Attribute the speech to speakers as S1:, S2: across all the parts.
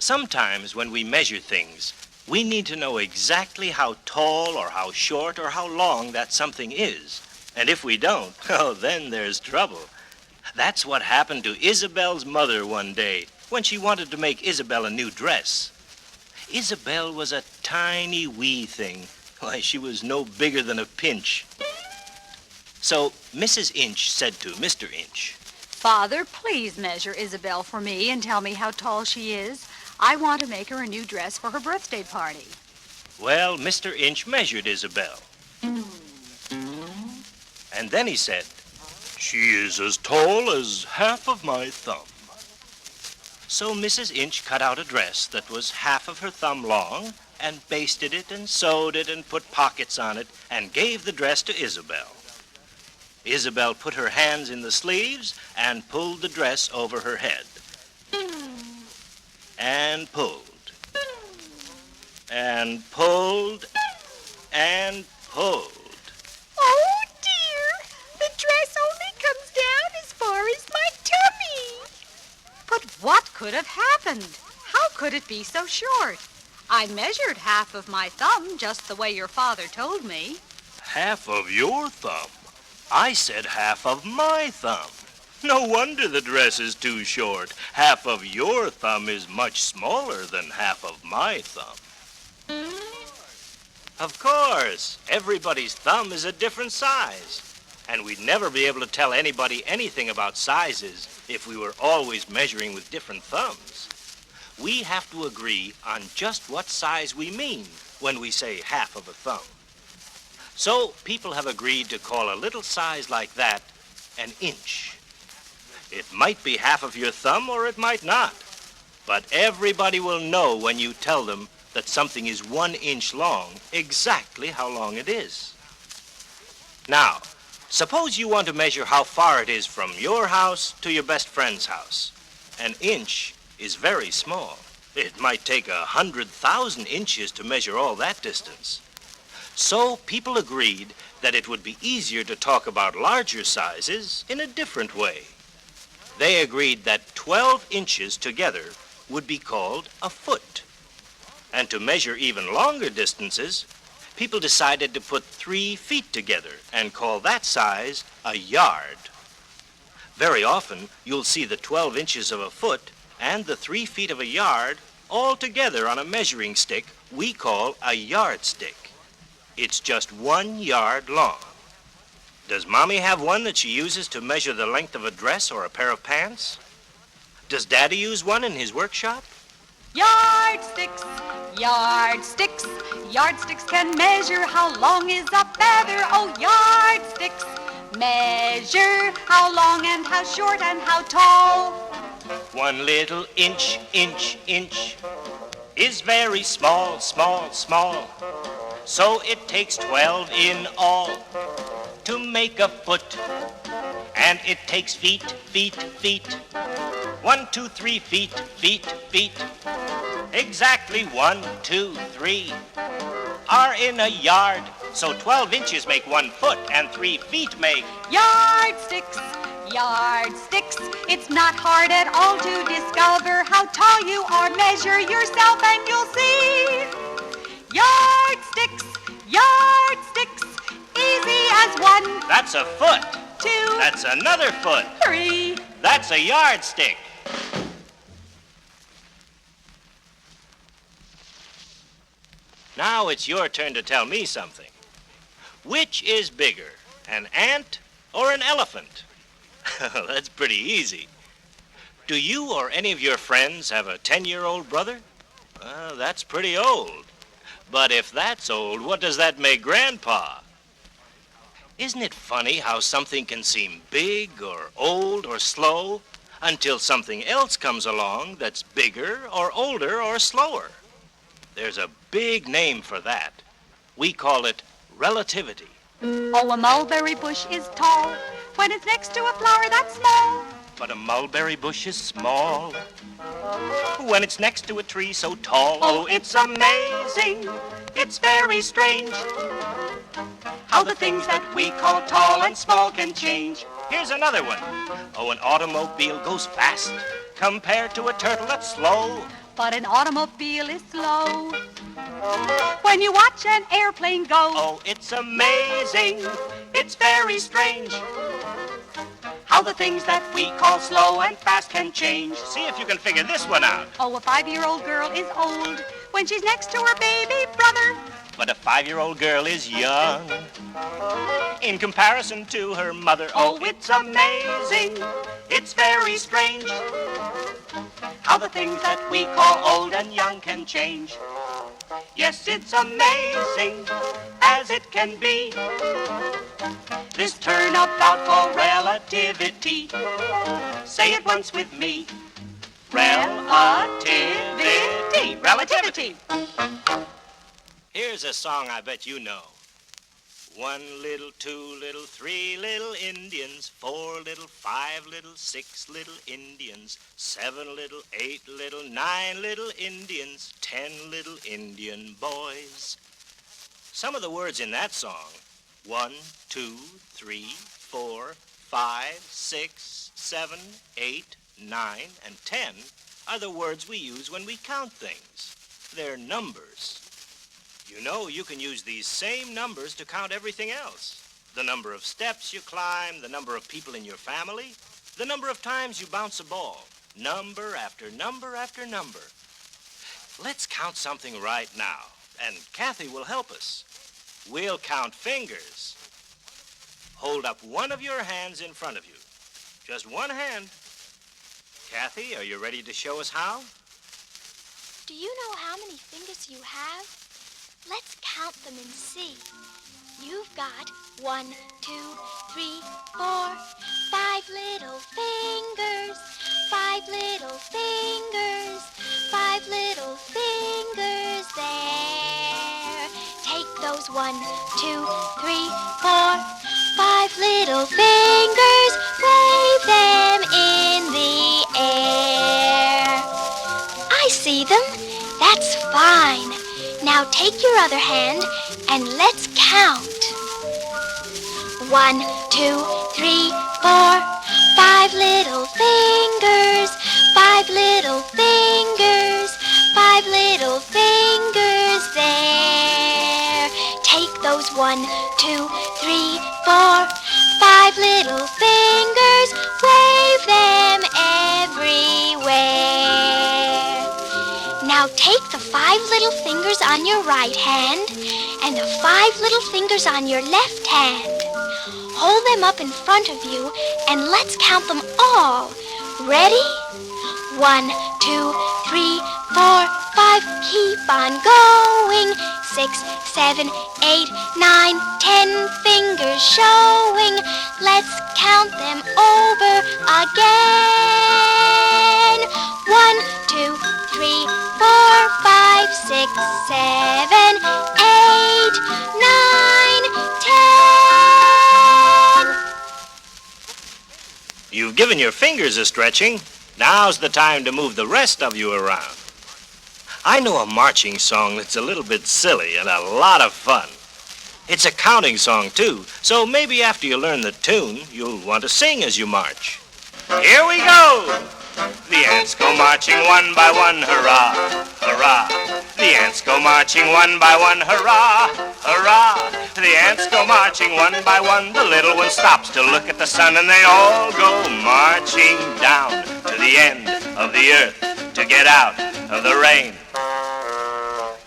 S1: Sometimes when we measure things, we need to know exactly how tall or how short or how long that something is. And if we don't, oh, then there's trouble. That's what happened to Isabel's mother one day when she wanted to make Isabel a new dress. Isabel was a tiny wee thing. Why, she was no bigger than a pinch. So Mrs. Inch said to Mr. Inch,
S2: "Father, please measure Isabel for me and tell me how tall she is. I want to make her a new dress for her birthday party."
S1: Well, Mr. Inch measured Isabel. And then he said, "She is as tall as half of my thumb." So Mrs. Inch cut out a dress that was half of her thumb long and basted it and sewed it and put pockets on it and gave the dress to Isabel. Isabel put her hands in the sleeves and pulled the dress over her head. And pulled. And pulled. And pulled.
S2: Oh, dear. The dress only comes down as far as my tummy. But what could have happened? How could it be so short? I measured half of my thumb just the way your father told me.
S1: Half of your thumb? I said half of my thumb. No wonder the dress is too short. Half of your thumb is much smaller than half of my thumb. Of course, everybody's thumb is a different size. And we'd never be able to tell anybody anything about sizes if we were always measuring with different thumbs. We have to agree on just what size we mean when we say half of a thumb. So people have agreed to call a little size like that an inch. It might be half of your thumb or it might not. But everybody will know when you tell them that something is 1 inch long, exactly how long it is. Now, suppose you want to measure how far it is from your house to your best friend's house. An inch is very small. It might take 100,000 inches to measure all that distance. So people agreed that it would be easier to talk about larger sizes in a different way. They agreed that 12 inches together would be called a foot. And to measure even longer distances, people decided to put 3 feet together and call that size a yard. Very often, you'll see the 12 inches of a foot and the 3 feet of a yard all together on a measuring stick we call a yardstick. It's just 1 yard long. Does Mommy have one that she uses to measure the length of a dress or a pair of pants? Does Daddy use one in his workshop?
S2: Yardsticks, yardsticks, yardsticks can measure how long is a feather. Oh, yardsticks measure how long and how short and how tall.
S1: 1 little inch, inch, inch is very small, small, small. So it takes 12 in all to make a foot. And it takes feet, feet, feet. 1, 2, 3 feet, feet, feet. Exactly 1, 2, 3 are in a yard. So 12 inches make 1 foot and 3 feet make
S2: yardsticks, yardsticks. It's not hard at all to discover how tall you are. Measure yourself and you'll see. Yardsticks, yardsticks, easy as 1.
S1: That's a foot.
S2: 2.
S1: That's another foot.
S2: 3.
S1: That's a yardstick. Now it's your turn to tell me something. Which is bigger, an ant or an elephant? That's pretty easy. Do you or any of your friends have a 10-year-old brother? That's pretty old. But if that's old, what does that make Grandpa? Isn't it funny how something can seem big or old or slow until something else comes along that's bigger or older or slower? There's a big name for that. We call it relativity.
S2: Oh, a mulberry bush is tall when it's next to a flower that's small.
S1: But a mulberry bush is small when it's next to a tree so tall.
S2: Oh, it's amazing. It's very strange how the things that we call tall and small can change.
S1: Here's another one. Oh, an automobile goes fast compared to a turtle that's slow.
S2: but an automobile is slow. When you watch an airplane go,
S1: Oh, it's amazing, it's very strange how the things that we call slow and fast can change. See if you can figure this one out.
S2: oh, a 5-year-old girl is old when she's next to her baby brother.
S1: But a 5-year-old girl is young in comparison to her mother. Oh, it's amazing, it's very strange how the things that we call old and young can change. Yes, it's amazing as it can be, this turnabout for relativity. Say it once with me. Relativity. Relativity. Here's a song I bet you know. 1 little, 2 little, 3 little Indians, 4 little, 5 little, 6 little Indians, 7 little, 8 little, 9 little Indians, 10 little Indian boys. Some of the words in that song, 1, 2, 3, 4, 5, 6, 7, 8, 9, and 10 are the words we use when we count things. They're numbers. You know, you can use these same numbers to count everything else. The number of steps you climb, the number of people in your family, the number of times you bounce a ball. Number after number after number. Let's count something right now, and Kathy will help us. We'll count fingers. Hold up one of your hands in front of you. Just one hand. Kathy, are you ready to show us how?
S3: Do you know how many fingers you have? Let's count them and see. You've got 1, 2, 3, 4, 5 little fingers. 5 little fingers. 5 little fingers there. Take those 1, 2, 3, 4, 5 little fingers. Wave them in the air. I see them. That's fine. Now take your other hand and let's count. 1, 2, 3, 4, 5 little fingers. 5 little fingers. 5 little fingers there. Take those 1, 2, 3, 4, 5 little fingers. Wave them everywhere. Now take the 5 little fingers on your right hand and the 5 little fingers on your left hand. Hold them up in front of you and let's count them all. Ready? 1, 2, 3, 4, 5. Keep on going. 6, 7, 8, 9, 10 fingers showing. Let's count them over again. 1, 2, 3, 4, 5, 6, 7, 8, 9, 10.
S1: You've given your fingers a stretching. Now's the time to move the rest of you around. I know a marching song that's a little bit silly and a lot of fun. It's a counting song, too, so maybe after you learn the tune, you'll want to sing as you march. Here we go! The ants go marching one by one, hurrah, hurrah. The ants go marching one by one, hurrah, hurrah. The ants go marching one by one. The little one stops to look at the sun, and they all go marching down to the end of the earth to get out of the rain.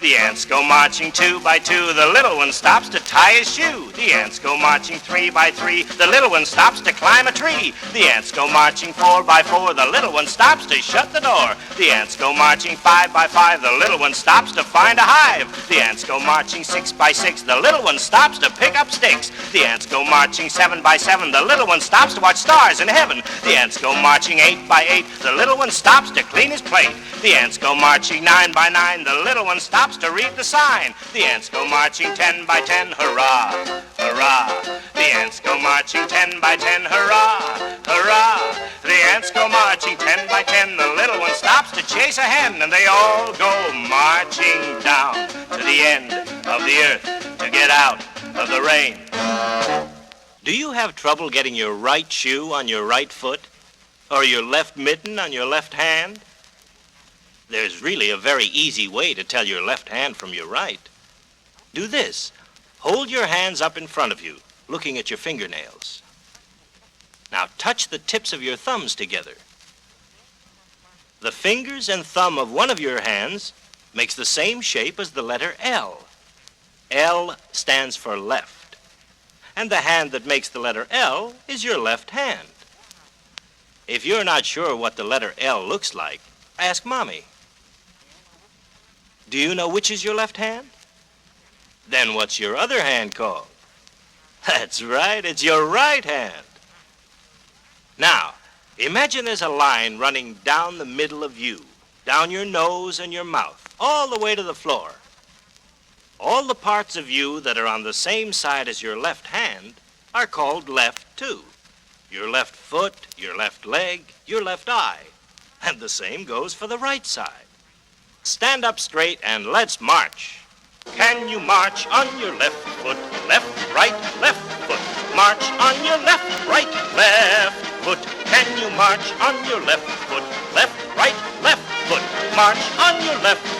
S1: The ants go marching 2 by 2. The little one stops to tie his shoe. The ants go marching 3 by 3. The little one stops to climb a tree. The ants go marching 4 by 4. The little one stops to shut the door. The ants go marching 5 by 5. The little one stops to find a hive. The ants go marching 6 by 6. The little one stops to pick up sticks. The ants go marching 7 by 7. The little one stops to watch stars in heaven. The ants go marching 8 by 8. The little one stops to clean his plate. The ants go marching 9 by 9. The little one stops to read the sign. The ants go marching 10 by 10, hurrah, hurrah. The ants go marching 10 by 10, hurrah, hurrah. The ants go marching 10 by 10. The little one stops to chase a hen, and they all go marching down to the end of the earth to get out of the rain. Do you have trouble getting your right shoe on your right foot? Or your left mitten on your left hand? There's really a very easy way to tell your left hand from your right. Do this. Hold your hands up in front of you, looking at your fingernails. Now touch the tips of your thumbs together. The fingers and thumb of one of your hands makes the same shape as the letter L. L stands for left. And the hand that makes the letter L is your left hand. If you're not sure what the letter L looks like, ask Mommy. Do you know which is your left hand? Then what's your other hand called? That's right, it's your right hand. Now, imagine there's a line running down the middle of you, down your nose and your mouth, all the way to the floor. All the parts of you that are on the same side as your left hand are called left too. Your left foot, your left leg, your left eye. And the same goes for the right side. Stand up straight and let's march. Can you march on your left foot? Left, right, left foot. March on your left, right, left foot. Can you march on your left foot? Left, right, left foot. March on your left